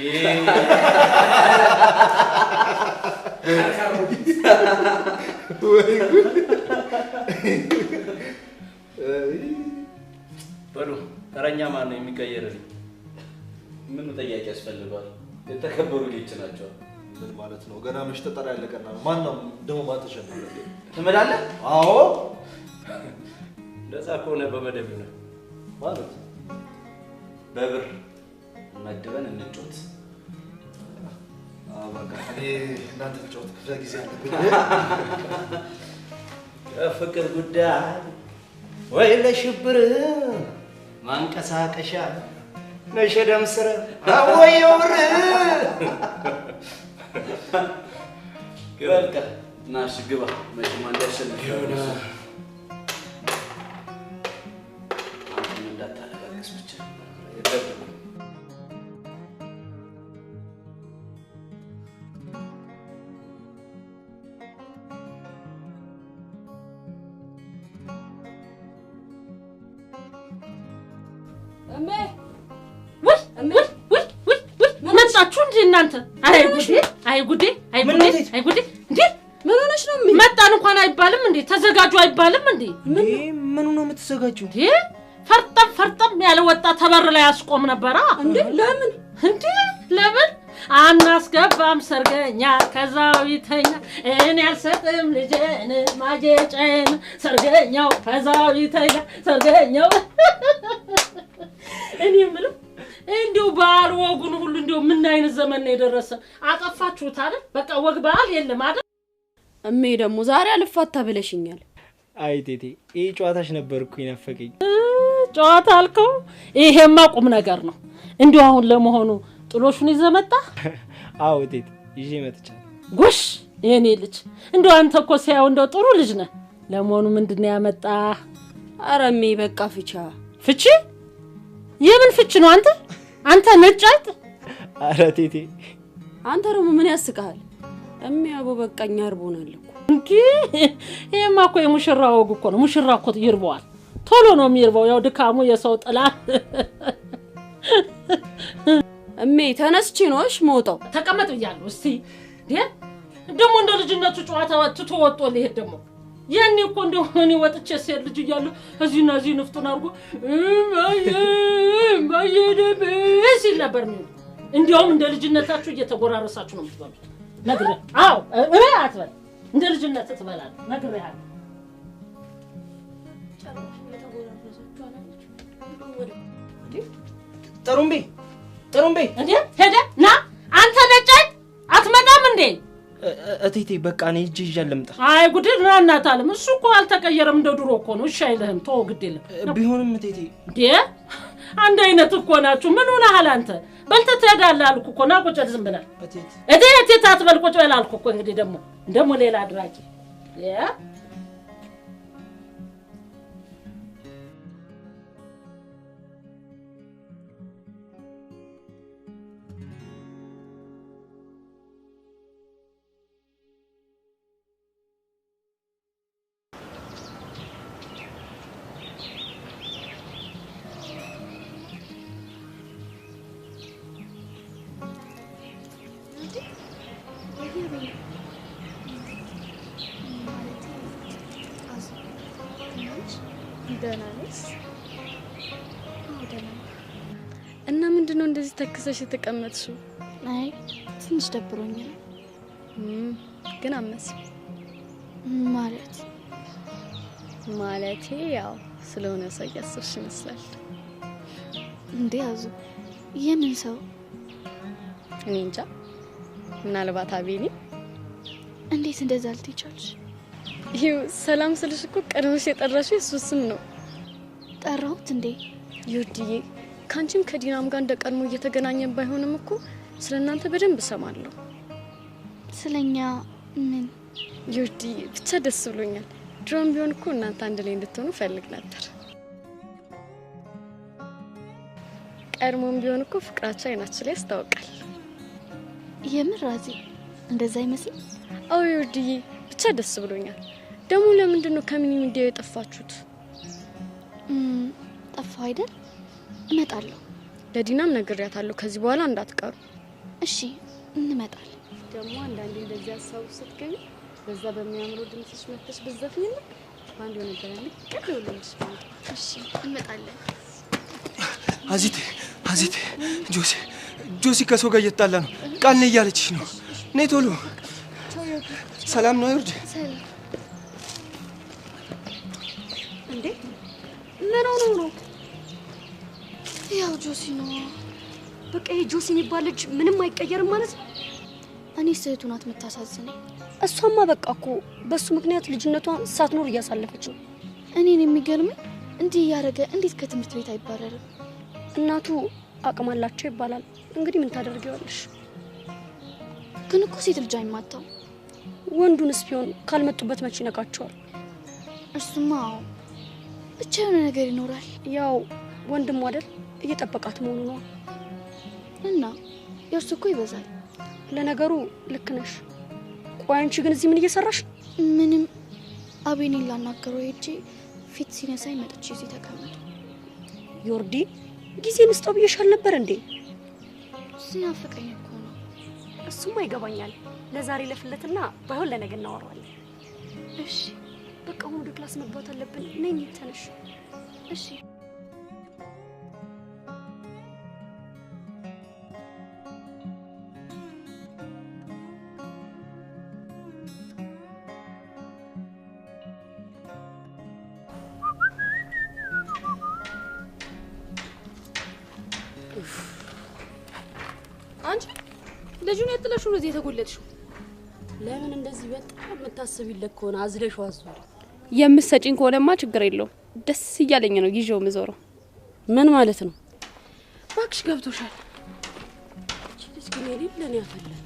Speaker 11: በሉ ተረኛ ማን ነው የሚቀየርልኝ?
Speaker 10: ምን ጠያቂ ያስፈልጋል? የተከበሩ ልጅ ናቸው።
Speaker 9: ምን ማለት ነው? ገና መች ተጠራ ያለቀና ማን ነው ደሞ ማን ተሸነፈ?
Speaker 10: ትመላለህ?
Speaker 9: አዎ
Speaker 11: እንደዛ ከሆነ በመደብ ነው
Speaker 10: ማለት በብር መድበን እንጫወት።
Speaker 9: በቃ እኔ እናንተ ተጫወት ክፍለ ጊዜ አለብኝ።
Speaker 11: የፍቅር ጉዳይ ወይ ለሽብር ማንቀሳቀሻ ነሽ ደም ስር አወየው ብር
Speaker 10: ግባ ናሽ ግባ መቼም አንድ ያሸንፍ ይሆና አንተ እንዳታለቅስ ብቻ ይደብቅ
Speaker 7: መጣችሁ እንዴ እናንተ? አይ ጉዴ እንዴ
Speaker 3: ምን ሆነሽ ነው?
Speaker 7: መጣን እንኳን አይባልም እንዴ? ተዘጋጁ አይባልም እንዴ?
Speaker 8: ምን ነው የምትዘጋጁ?
Speaker 7: ፈርጠም ያለ ወጣት ተበር ላይ ያስቆም ነበራ
Speaker 3: እንዴ? ለምን
Speaker 7: እንዴ? ለምን አናስገባም ሰርገኛ ከዛው ይተኛ እኔ አልሰጥም ልጄን ማጌጫዬን ሰርገኛው ከዛው ይተኛ ሰርገኛው እኔ የምለው እንዲው ባል ወጉን ሁሉ እንዲው ምን አይነት ዘመን ነው የደረሰ አጠፋችሁት አይደል በቃ ወግ ባል የለም አይደል
Speaker 13: እሜ ደግሞ ዛሬ አልፋታ ብለሽኛል
Speaker 15: አይ ቴቴ ይሄ ጨዋታሽ ነበርኩ ይነፈቀኝ
Speaker 7: ጨዋታ አልከው ይሄማ ቁም ነገር ነው እንዲው አሁን ለመሆኑ ጥሎሹን ይዘመጣ
Speaker 15: አው ቴቴ ይዤ መጥቻለሁ
Speaker 7: ጎሽ የኔ ልጅ እንዲው አንተ እኮ ሲያው እንደው ጥሩ ልጅ ነህ ለመሆኑ ምንድነው ያመጣ
Speaker 13: አረሜ በቃ ፍቺ
Speaker 7: የምን ፍቺ ነው አንተ ነጫት
Speaker 15: አረ ቴቴ
Speaker 13: አንተ ደግሞ ምን ያስቃል እሚያቦ በቃኛ አርቦናል እኮ
Speaker 7: እንዴ ይሄማ እኮ የሙሽራ ወግ እኮ ነው ሙሽራ እኮ ይርበዋል ቶሎ ነው የሚርበው ያው ድካሙ የሰው ጥላ
Speaker 13: እሜ ተነስቺ ነውሽ ሞጣው
Speaker 7: ተቀመጥ ይያለው እስቲ ደሞ እንደ ልጅነቱ ጨዋታ ወጥቶ ወጥቶ ሊሄድ ደሞ ያኔ እኮ እንደሆነ ወጥቼ ሲል ልጅ ይያለው እዚህና እዚህ ንፍጡን አርጎ ማየደበስ ይለበር ነው እንዲያውም እንደ ልጅነታችሁ እየተጎራረሳችሁ ነው የምትበሉት ነግሬ አው አትበል እንደ ልጅነት ትበላል ነግሬሃለሁ
Speaker 15: ጥሩምቤ
Speaker 7: እንዴ ሄደ ና አንተ ነጫት አትመጣም እንዴ
Speaker 15: እቴቴ በቃ እኔ እጅ ይዣለምጣ
Speaker 7: አይ ጉድ እናታለም እሱ እኮ አልተቀየረም እንደ ድሮ እኮ ነው እሺ አይልህም ተው ግድ የለም
Speaker 15: ቢሆንም እቴቴ
Speaker 7: እንዴ አንድ አይነት እኮ ናችሁ ምን ሆነሃል አንተ በልተህ ትሄዳለህ አልኩ እኮ ና ቁጭ ዝም ብለህ እቴቴ አትበል ቁጭ በል አልኩ እኮ እንግዲህ ደግሞ ሌላ አድራቂ
Speaker 13: እና ምንድነው እንደዚህ ተከሰሽ ተቀመጥሽው
Speaker 16: አይ ትንሽ ደብሮኛል
Speaker 13: ግን አመስ ማለቴ ያው ስለሆነ ሰው ያስብሽ ይመስላል
Speaker 16: እንዴ አዙ የምን ሰው
Speaker 13: እኔ እንጃ ምናልባት አቤኒ
Speaker 16: እንዴት እንደዛ ልትይቻልሽ
Speaker 13: ይው ሰላም ስልሽ እኮ ቀድሞሽ የጠራሽው እሱ ስም ነው
Speaker 16: ጠራሁት እንዴ
Speaker 13: ይውድዬ ካንቺም ከዲናም ጋር እንደቀድሞ እየተገናኘን ባይሆንም እኮ ስለናንተ በደንብ ሰማለሁ
Speaker 16: ስለኛ ምን
Speaker 13: ይውድዬ ብቻ ደስ ብሎኛል ድሮም ቢሆን እኮ እናንተ አንድ ላይ እንድትሆኑ ፈልግ ነበር ቀድሞም ቢሆን እኮ ፍቅራችን አይናችን ላይ ያስታውቃል
Speaker 16: የምን ራዚ እንደዛ ይመስል
Speaker 13: አው ይውድዬ ብቻ ደስ ብሎኛል ደሞ ለምንድነው ከሚኒ ሚዲያ የጠፋችሁት
Speaker 16: ጠፋ አይደል እመጣለሁ
Speaker 13: ለዲናም ነግሬያታለሁ ከዚህ በኋላ እንዳትቀሩ
Speaker 16: እሺ እንመጣለን
Speaker 13: ደሞ አንዳንዴ እንደዚህ ያሳው ስትገኝ በዛ በሚያምረው ድምጽሽ መጥተሽ በዘፍኝ ነው ባንዶ ነገር ልቀደውልሽ
Speaker 16: እሺ እንመጣለን
Speaker 11: አዚት ጆሲ ከሰው ጋር እየተጣላ ነው ቃል ነው እያለችሽ ነው ነይ ቶሎ ሰላም ነው ይርድ
Speaker 16: ሰላም
Speaker 13: እንዴ ምን ሆኖ ነው
Speaker 16: ያው ጆሲ ነው
Speaker 13: በቃ ጆሲ የሚባል ልጅ ምንም አይቀየርም ማለት ነው
Speaker 16: እኔ ሰይቱ ናት የምታሳዝነኝ
Speaker 13: እሷማ በቃ እኮ በሱ ምክንያት ልጅነቷን ሳትኖር እያሳለፈች ነው
Speaker 16: እኔን የሚገርመኝ እንዲህ ያረገ እንዴት ከትምህርት ቤት አይባረርም
Speaker 13: እናቱ አቅም አላቸው ይባላል እንግዲህ ምን ታደርጊዋለሽ
Speaker 16: ግን እኮ ሴት ልጅ አይማታው
Speaker 13: ወንዱንስ ቢሆን ካልመጡበት መቼ ነቃቸዋል
Speaker 16: እሱማ ብቻ የሆነ ነገር ይኖራል
Speaker 13: ያው ወንድም አይደል እየጠበቃት መሆኑ ነው
Speaker 16: እና የእርሱ እኮ ይበዛል
Speaker 13: ለነገሩ ልክ ነሽ ቆይ አንቺ ግን እዚህ ምን እየሰራሽ
Speaker 16: ምንም አቤኔን ላናገረው ሄጄ ፊት ሲነሳኝ መጥቼ እዚህ ተቀመጥኩ
Speaker 13: ዮርዲ ጊዜ መስጠው ብዬሻል ነበር እንዴ
Speaker 16: ሲናፍቀኝ እኮ ነው
Speaker 13: እሱማ ይገባኛል ለዛሬ ለፍለትና ባይሆን ለነገ እናወራዋለን
Speaker 16: እሺ
Speaker 13: በቃ ወደ ክላስ መግባት አለብን ነኝ ተነሽ
Speaker 16: እሺ
Speaker 13: ልጁን ያጥለሽው ነው እዚህ የተጎለጥሽው። ለምን እንደዚህ በጣም የምታስቢለት ከሆነ አዝለሽው አዙሪ።
Speaker 1: የምትሰጪኝ ከሆነማ ችግር የለውም። ደስ እያለኝ ነው ይዤው ምዞረው።
Speaker 13: ምን ማለት ነው? ባክሽ ገብቶሻል። ልጅ ግን የሌለ ነው ያፈላችው።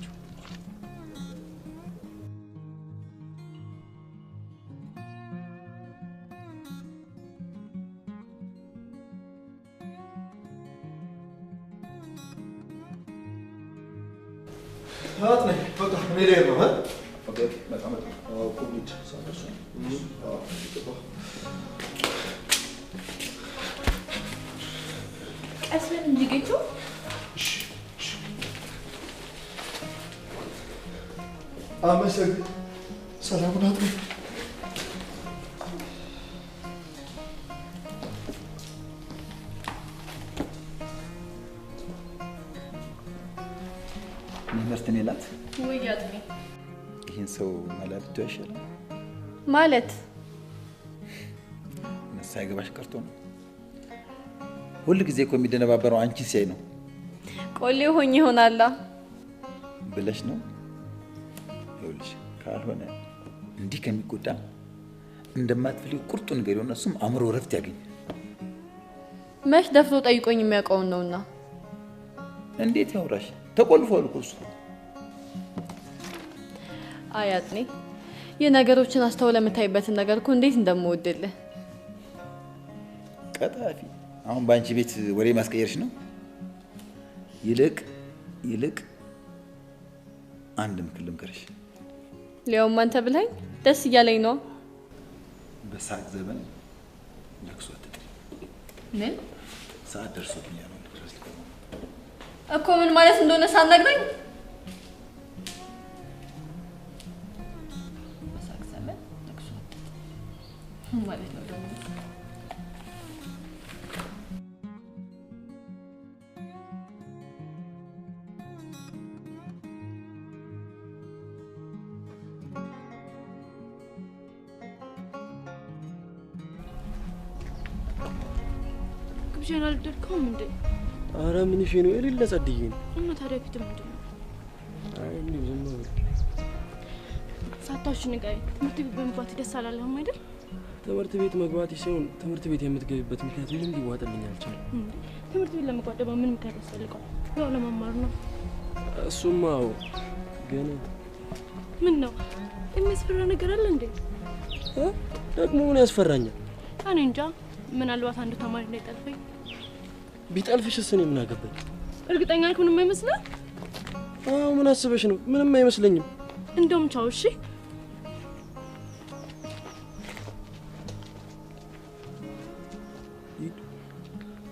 Speaker 9: هات لي بقى مليون ها اوكي بقى ما كوبيت صار
Speaker 1: اسمع من جيتو
Speaker 9: مسك سلام ناطري
Speaker 17: مرتني لات
Speaker 1: وياتني
Speaker 17: ይሄን ሰው ማለፍቱ ይሻል
Speaker 1: ማለት
Speaker 17: ሳይገባሽ ቀርቶ ነው ሁሉ ጊዜ እኮ የሚደነባበረው አንቺ ሲያይ ነው
Speaker 1: ቆሌ ሆኝ ይሆናል
Speaker 17: ብለሽ ነው ይኸውልሽ ካልሆነ እንዲህ ከሚጎዳ እንደማትፈልጊው ቁርጡ ንገሪው እነሱም አምሮ ረፍት ያገኝ
Speaker 18: መች ደፍሮ ጠይቆኝ የሚያውቀው ነውና
Speaker 17: እንዴት ያውራሽ ተቆልፏል እኮ እሱ
Speaker 18: አያጥኔ የነገሮችን አስተውለ የምታይበትን ነገር እኮ እንዴት እንደምወድልህ
Speaker 17: ቀጣፊ አሁን ባንቺ ቤት ወሬ ማስቀየርሽ ነው ይልቅ አንድ ምክር ልምከርሽ
Speaker 18: ሊያውም አንተ ብለኝ ደስ እያለኝ ነው
Speaker 17: በሳቅ ዘመን ለቅሶ አትጥሪ
Speaker 18: ምን
Speaker 17: ሰዓት ደርሶብኛል
Speaker 18: እኮ ምን ማለት እንደሆነ ሳትነግረኝ በሳቅ ዘመን ለቅሶ አትጥሪ ማለት ነው ደግሞ
Speaker 1: ጀነራል ደርከም እንዴ
Speaker 11: አረ ምን እሺ ነው የሌለ ጸድዬ ነው
Speaker 1: እና ታዲያ ፊት ምንድን ነው
Speaker 11: አይ እንዴ ዝም ነው
Speaker 1: ሳታውሽ ንገሪኝ ትምህርት ቤት በመግባት ደስ አላለህም አይደል
Speaker 11: ትምህርት ቤት መግባት ሲሆን ትምህርት ቤት የምትገቢበት ምክንያት ምንም ሊዋጥልኝ አልቻለም
Speaker 1: ትምህርት ቤት ለመግባት ደግሞ ምን ምክንያት ያስፈልጋል ያው ለመማር ነው
Speaker 11: እሱማው ግን
Speaker 1: ምን ነው የሚያስፈራ ነገር አለ እንዴ
Speaker 11: ደግሞ ምን ያስፈራኛል
Speaker 1: እኔ እንጃ ምናልባት አንዱ ተማሪ እንዳይጠልፈኝ
Speaker 11: ቢጠልፍሽስ እኔ ምን አገባኝ
Speaker 1: እርግጠኛ ነኝ ምንም አይመስልም
Speaker 11: አዎ ምን አስበሽ ነው ምንም አይመስለኝም
Speaker 1: እንደውም ቻው እሺ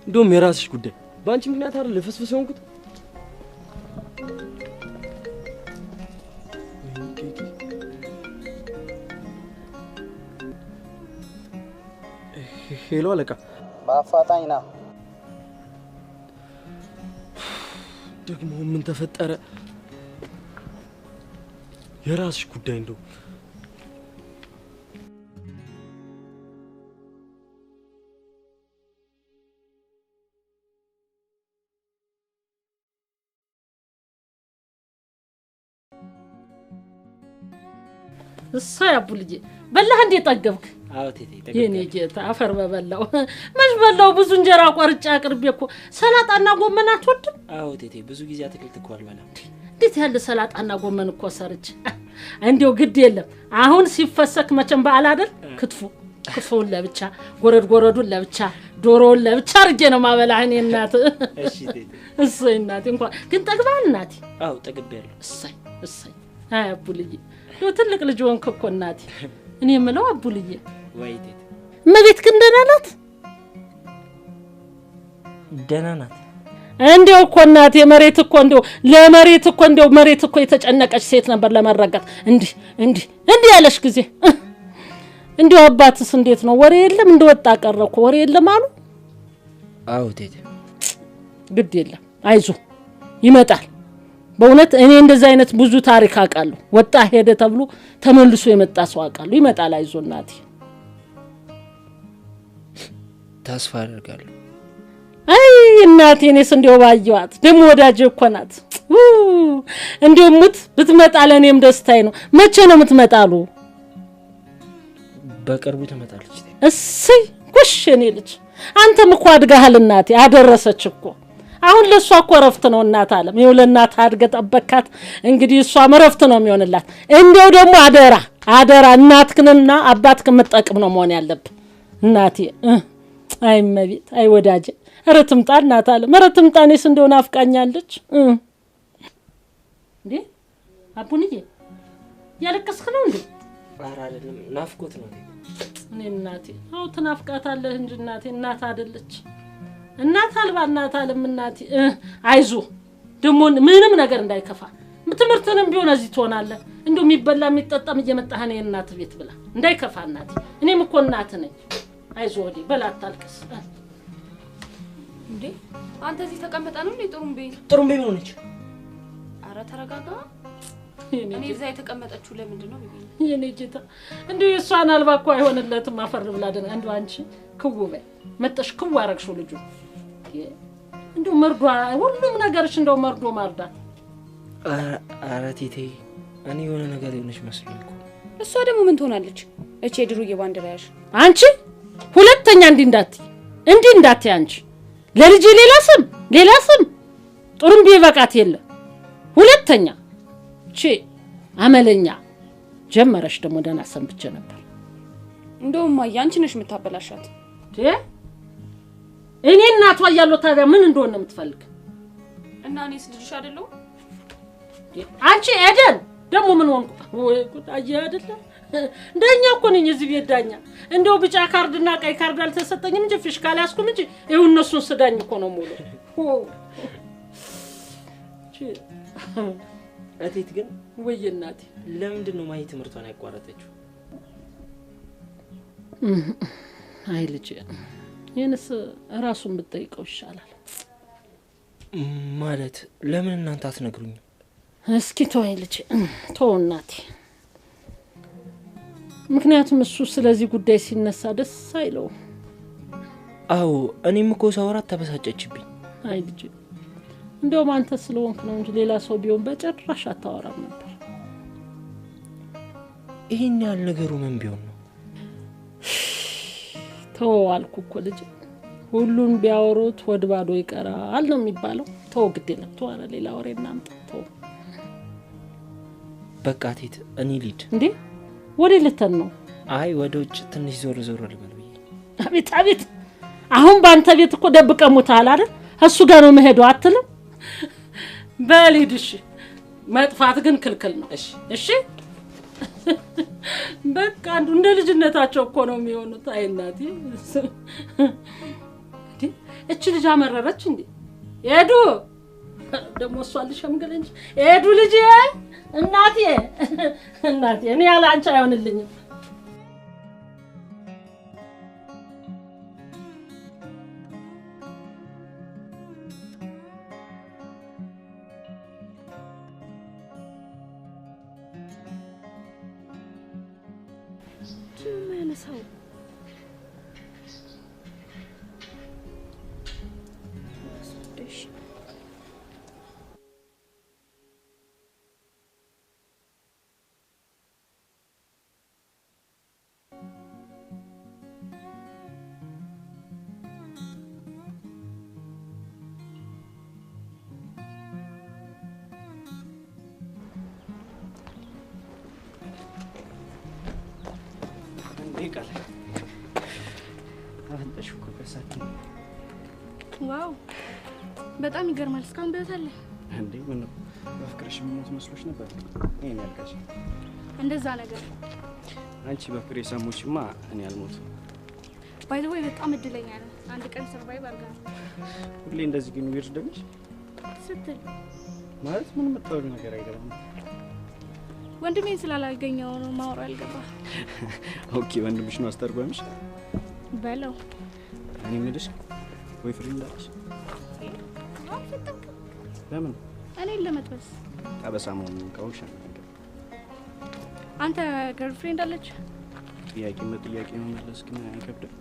Speaker 11: እንደውም የራስሽ ጉዳይ ባንቺ ምክንያት አይደል ፍስፍስ ሆንኩት ሄሎ አለቃ
Speaker 19: በአፋጣኝ ና
Speaker 11: ደግሞ ምን ተፈጠረ የራስሽ ጉዳይ እንደው
Speaker 7: እሰይ አቡልዬ በላህ እንዴ ጠገብክ
Speaker 15: አዎ ቴቴ ጠገብክ
Speaker 7: የኔ ጌታ አፈር በበላው መች በላው ብዙ እንጀራ ቆርጬ አቅርቤ እኮ ሰላጣና ጎመን አትወድም
Speaker 15: አዎ ቴቴ ብዙ ጊዜ አትክልት እኮ አልበላም
Speaker 7: እንዴት ያለ ሰላጣና ጎመን እኮ ሰርች እንዴው ግድ የለም አሁን ሲፈሰክ መቼም በዓል አይደል ክትፎውን ለብቻ ጎረዱን ለብቻ ዶሮውን ለብቻ አርጌ ነው ማበላህ እኔ እናት
Speaker 15: እሺ ቴቴ
Speaker 7: እሰይ እናቴ እንኳን ግን ጠግባል እናቴ
Speaker 15: አዎ ጠግቤያለሁ
Speaker 7: እሰይ አይ አቡልዬ ነው ትልቅ ልጅ ሆንክ እኮ እናቴ እኔ የምለው አቡልዬ
Speaker 15: ወይ ቴቴ
Speaker 7: መቤት ግን ደህና ናት
Speaker 15: ደህና ናት
Speaker 7: እንደው እኮ እናቴ መሬት እኮ እንደው ለመሬት እኮ እንደው መሬት እኮ የተጨነቀች ሴት ነበር ለመረጋት እንዲህ ያለሽ ጊዜ እንደው አባትስ እንዴት ነው ወሬ የለም እንደወጣ ቀረኩ ወሬ የለም አሉ
Speaker 15: አዎ ቴቴ
Speaker 7: ግድ የለም አይዞ ይመጣል በእውነት እኔ እንደዛ አይነት ብዙ ታሪክ አውቃለሁ ወጣ ሄደ ተብሎ ተመልሶ የመጣ ሰው አውቃለሁ ይመጣል አይዞ እናቴ
Speaker 15: ተስፋ አደርጋለሁ
Speaker 7: አይ እናቴ እኔስ እንደው ባየዋት ደሞ ወዳጄ እኮ ናት እንደው ሙት ብትመጣ ለኔም ደስታዬ ነው። መቼ ነው የምትመጣሉ?
Speaker 15: በቅርቡ ትመጣለች።
Speaker 7: እሰይ ኩሽ እኔ ልጅ አንተም እኮ አድጋሃል እናቴ አደረሰች እኮ። አሁን ለሷ እኮ ረፍት ነው እናት አለም። ይኸው ለእናት አድገ ጠበካት። እንግዲህ እሷ መረፍት ነው የሚሆንላት። እንደው ደግሞ አደራ እናትክንና አባትክን መጠቅም ነው መሆን ያለብህ እናቴ። አይ መቤት አይ ወዳጄ ኧረ ትምጣ እናት አለም ኧረ ትምጣ። እኔስ እንደው ናፍቃኛለች እንዴ አቡንዬ ያለቀስክ ነው እንዴ?
Speaker 15: ኧረ አይደለም ናፍቆት ነው።
Speaker 7: እኔ እናቴ አው ትናፍቃታለህ እንጂ እናቴ እናት አይደለች። እናት አልባ እናት አለም እናቴ አይዞ ደሞ ምንም ነገር እንዳይከፋ ትምህርትንም ቢሆን እዚህ ትሆናለህ። እንደው የሚበላ የሚጠጣም እየመጣህ ነው እናት ቤት ብላ እንዳይከፋ እናቴ። እኔም እኮ እናት ነኝ። አይዞ ወዲ በላ አታልቅስ
Speaker 13: እንዴ አንተ እዚህ ተቀመጣ ነው እንዴ?
Speaker 15: ጥሩምቤ ምን ሆነች?
Speaker 13: አረ ተረጋጋ። እኔ እዛ የተቀመጠችው ለምንድን ነው ቢቢኝ?
Speaker 7: የኔ ጌታ እንደው የሷን አልባ እኮ አይሆንለትም። አፈር ብላ ደና እንደው አንቺ ክው በይ መጣሽ ክው አረግሽው ልጁ። እንደው መርዶ ሁሉም ነገርሽ እንደው መርዶ ማርዳት።
Speaker 15: አረ ቴቴ እኔ የሆነ ነገር ይሆንሽ መስሎኝ እኮ።
Speaker 13: እሷ ደግሞ ምን ትሆናለች? እቺ የድሩዬ ባንዲራያሽ
Speaker 7: አንቺ ሁለተኛ እንዲህ እንዳትይ አንቺ ለልጄ ሌላ ስም ጥሩምቤ በቃት የለ ሁለተኛ እቺ አመለኛ ጀመረሽ ደግሞ ደና ሰንብቼ ነበር።
Speaker 13: እንደውም አንቺ ነሽ የምታበላሻት።
Speaker 7: እኔ እናቷ ያለው ታዲያ ምን እንደሆነ የምትፈልግ
Speaker 13: እና እኔስ ልጅሽ አይደለው?
Speaker 7: አንቺ ኤደን ደግሞ ምን ሆንኩ? ወይ ጉዳይ አይደለ እንደኛ እኮ ነኝ እዚህ ቤት ዳኛ። እንደው ቢጫ ካርድና ቀይ ካርድ አልተሰጠኝም እንጂ ፊሽካል ያስኩም እንጂ ይኸው እነሱን ስዳኝ እኮ ነው ሙሉ።
Speaker 15: እቴት ግን
Speaker 7: ወይ እናቴ
Speaker 15: ለምንድን ነው ማይ ትምህርቷን ያቋረጠችው?
Speaker 7: አይ ልጅ የነስ ራሱን ብትጠይቀው ይሻላል።
Speaker 15: ማለት ለምን እናንተ አትነግሩኝ?
Speaker 7: እስኪ ተወይ ልጅ ተው እናቴ። ምክንያቱም እሱ ስለዚህ ጉዳይ ሲነሳ ደስ አይለው።
Speaker 15: አዎ እኔም እኮ ሳወራት ተበሳጨችብኝ።
Speaker 7: አይ ልጅ እንደውም አንተ ስለሆንክ ነው እንጂ ሌላ ሰው ቢሆን በጭራሽ አታወራም ነበር።
Speaker 15: ይሄን ያህል ነገሩ ምን ቢሆን ነው?
Speaker 7: ተው አልኩ እኮ ልጅ ሁሉን ቢያወሩት ወድ ባዶ ይቀራል ነው የሚባለው። ተው ግድ የለም ተው። ኧረ ሌላ ወሬ እናምጣ ተው።
Speaker 15: በቃ ቴት እኔ ልሂድ።
Speaker 7: እንዴ ወዴ ልተን ነው?
Speaker 15: አይ ወደ ውጭ ትንሽ ዞር ልበል ብዬ።
Speaker 7: አቤት አሁን ባንተ ቤት እኮ ደብቀሙታል አይደል? እሱ ጋር ነው መሄዱ አትልም? በልሂድሽ መጥፋት ግን ክልክል ነው። እሺ በቃ እንደ ልጅነታቸው እኮ ነው የሚሆኑት። አይ እናቴ እቺ ልጅ አመረረች እንዴ? ሄዱ ደግሞ እሷ ልሸምገል እንጂ ሄዱ ልጅ እናቴ እኔ ያለ አንቺ አይሆንልኝም።
Speaker 13: ሰው
Speaker 2: ይቀር አፈንጠሽ እኮ ከሳት
Speaker 13: ዋው በጣም ይገርማል። እስካሁን በታለ
Speaker 2: እንዴ ምን ነው በፍቅርሽ ምን መስሎሽ ነበር? እኔ ያልካሽ
Speaker 13: እንደዛ ነገር
Speaker 2: አንቺ በፍቅሬ ሰሞችማ እኔ አልሞት።
Speaker 13: ባይ ዘ ወይ በጣም እድለኛ ነኝ። አንድ ቀን ሰርቫይቭ አድርጋ
Speaker 2: ሁሌ እንደዚህ ግን ይርደምሽ
Speaker 13: ስትል
Speaker 2: ማለት ምን መጣው ነገር አይደለም።
Speaker 13: ወንድሜን ስላላገኘው ነው ማውራ ያልገባ።
Speaker 2: ኦኬ ወንድምሽ ነው አስተርጓምሽ
Speaker 13: በለው።
Speaker 2: እኔ ምንድሽ ወይ ፍሬንድ አለሽ? ለምን
Speaker 13: እኔ ለመጥበስ
Speaker 2: አበሳሙን ቀውሽ ነገር
Speaker 13: አንተ ገርልፍሬንድ አለች?
Speaker 2: ጥያቄ መጥያቄ ነው መለስ ግን አይከብድም።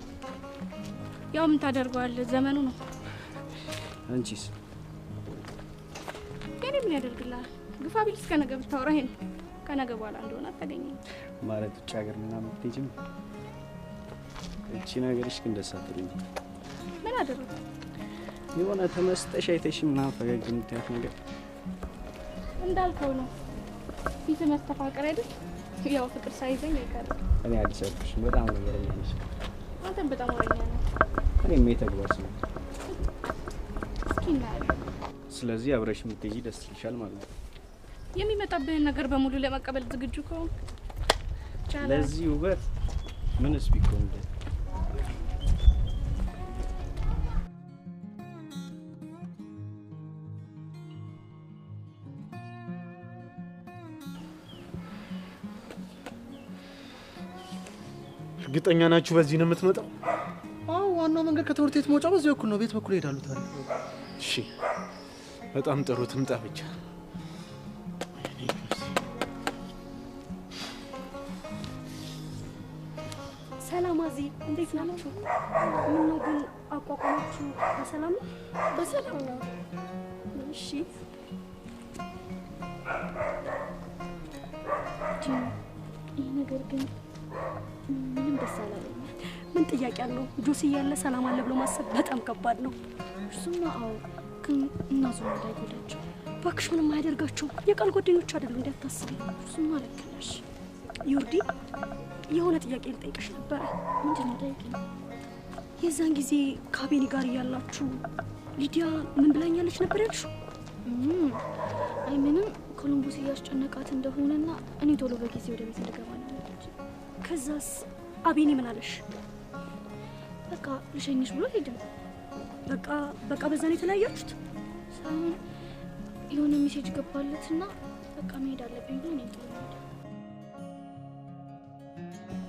Speaker 13: ያው ምን ታደርገዋለህ ዘመኑ ነው።
Speaker 2: አንቺስ?
Speaker 13: እኔ
Speaker 6: ምን ያደርግልሃል? ግፋ ቢል እስከ ነገ ብታወራ ይሄን ከነገ በኋላ እንደሆነ አታገኘኝ
Speaker 2: ማለት ውጭ ሀገር ምናምን ትሄጂም እቺ ነገርሽ ግን ደስ አትልኝ።
Speaker 6: ምን አደረገ?
Speaker 2: የሆነ ተመስጠሽ አይተሽ ምናምን ፈገግ የምትያት ነገር
Speaker 6: እንዳልከው ነው። ፊት መስተፋቀር አይደል? ያው ፍቅር ሳይዘኝ አይቀርም።
Speaker 2: እኔ አልሰጥሽ በጣም ነገረኛ ነሽ።
Speaker 6: አንተም በጣም ወሬኛ ነህ።
Speaker 2: እኔም የተግባር ነው።
Speaker 6: እስኪ እናያለን።
Speaker 2: ስለዚህ አብረሽ የምትሄጂ ደስ ይልሻል ማለት ነው።
Speaker 6: የሚመጣብህን ነገር በሙሉ ለመቀበል ዝግጁ ከሆንክ
Speaker 2: ለዚህ ውበት ምንስ ቢሆን እንደ
Speaker 9: እርግጠኛ ናችሁ በዚህ ነው የምትመጣው?
Speaker 19: አዎ፣ ዋናው መንገድ ከትምህርት ቤት መውጫ በዚህ በኩል ነው። ቤት በኩል ይሄዳሉ ታዲያ።
Speaker 9: እሺ፣ በጣም ጥሩ። ትምጣ ብቻ።
Speaker 20: ሰላም አዚ፣ እንዴት ናችሁ? ምን ነው ግን አቋቋማችሁ በሰላም ነው? በሰላም ነው። እሺ ይህ ነገር ግን ምንም ደስ አላለኝም። ምን ጥያቄ አለው? ጆሲ እያለ ሰላም አለ ብሎ ማሰብ በጣም ከባድ ነው። እሱማ አዎ፣ ግን እናዙ እንዳይጎዳቸው እባክሽ። ምንም አያደርጋቸውም። የቃል ጓደኞች አይደሉም እንዳታስቢ። እሱማ ልክ ነሽ ዮርዲ። የሆነ ጥያቄ ልጠይቅሽ ነበረ። ምንድን ነው? ጠይቂኝ። የዛን ጊዜ ከአቤኒ ጋር እያላችሁ ሊዲያ ምን ብላኛለች ነበር ያልሽው?
Speaker 16: አይ ምንም፣ ኮሎምቦስ እያስጨነቃት እንደሆነና እኔ ቶሎ በጊዜ ወደ ቤት እንድገባ ነው ያለች።
Speaker 20: ከዛስ አቤኒ ምን አለሽ?
Speaker 16: በቃ ልሸኝሽ ብሎ ሄደ።
Speaker 20: በቃ በዛ ነው የተለያያችሁት?
Speaker 16: ሳይሆን የሆነ ሜሴጅ ገባለትና በቃ መሄድ አለብኝ ብሎ ነው ጥሎ ሄደ።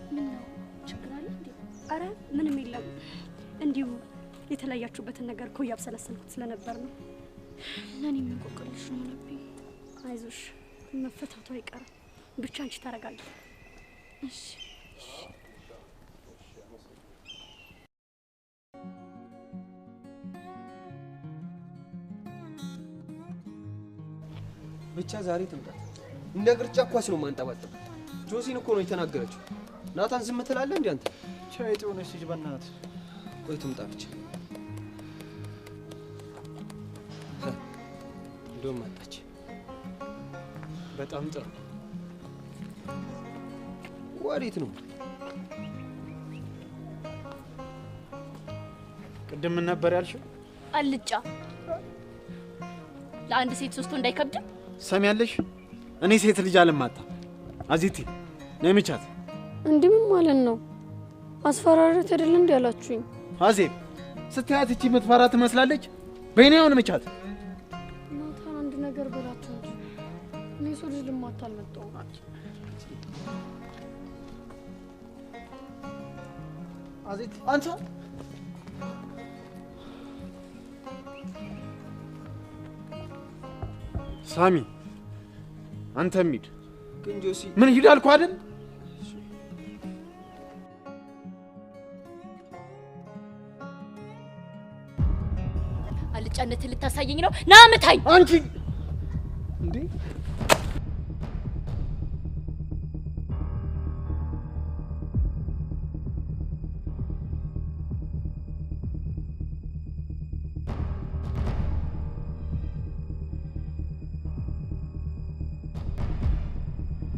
Speaker 20: ምን ነው ችግር አለ እንዴ? አረ ምንም የለም። እንዲሁ የተለያያችሁበትን ነገር እኮ እያብሰለሰልኩት ስለነበር ነው።
Speaker 16: ለኔ ምን ቆቀልሽ ነው ነብኝ?
Speaker 20: አይዞሽ መፈታቱ አይቀርም። ብቻ አንቺ ታረጋጊ።
Speaker 16: እሺ
Speaker 5: ብቻ ዛሬ ትምጣ። እንደ ቅርጫ ኳስ ነው ማንጠባጠብ። ጆሲን እኮ ነው የተናገረችው። ናታን ዝም ትላለህ እንዴ አንተ?
Speaker 9: ቻይጥ ሆነሽ ልጅ በእናትህ።
Speaker 5: ቆይ ትምጣ ብቻ። እንደውም መጣች።
Speaker 9: በጣም ጥሩ።
Speaker 5: ወዴት ነው?
Speaker 9: ቅድም ምን ነበር ያልሽው?
Speaker 20: አልጫ ለአንድ ሴት ሶስት ወንድ አይከብድም?
Speaker 9: ሰሚያለሽ? እኔ ሴት ልጅ አልማታ። አዚቲ ነይ ምቻት።
Speaker 1: እንዲህ ምን ማለት ነው? አስፈራረት አይደል እንዴ ያላችሁኝ?
Speaker 9: አዜብ ስትያት እቺ ምትፈራ ትመስላለች። በእኔውን ምቻት።
Speaker 1: ናታን አንድ ነገር በላችሁ እንጂ እኔ ሰው ልጅ ልማታ አልመጣሁም።
Speaker 9: አዜብ አንተ ሳሚ አንተም ሂድ።
Speaker 5: ግን ጆሲ
Speaker 9: ምን ሂድ አልኩህ አይደል?
Speaker 20: አልጫነትን ልታሳየኝ ነው? ና ምታኝ።
Speaker 9: አንቺ እንዴ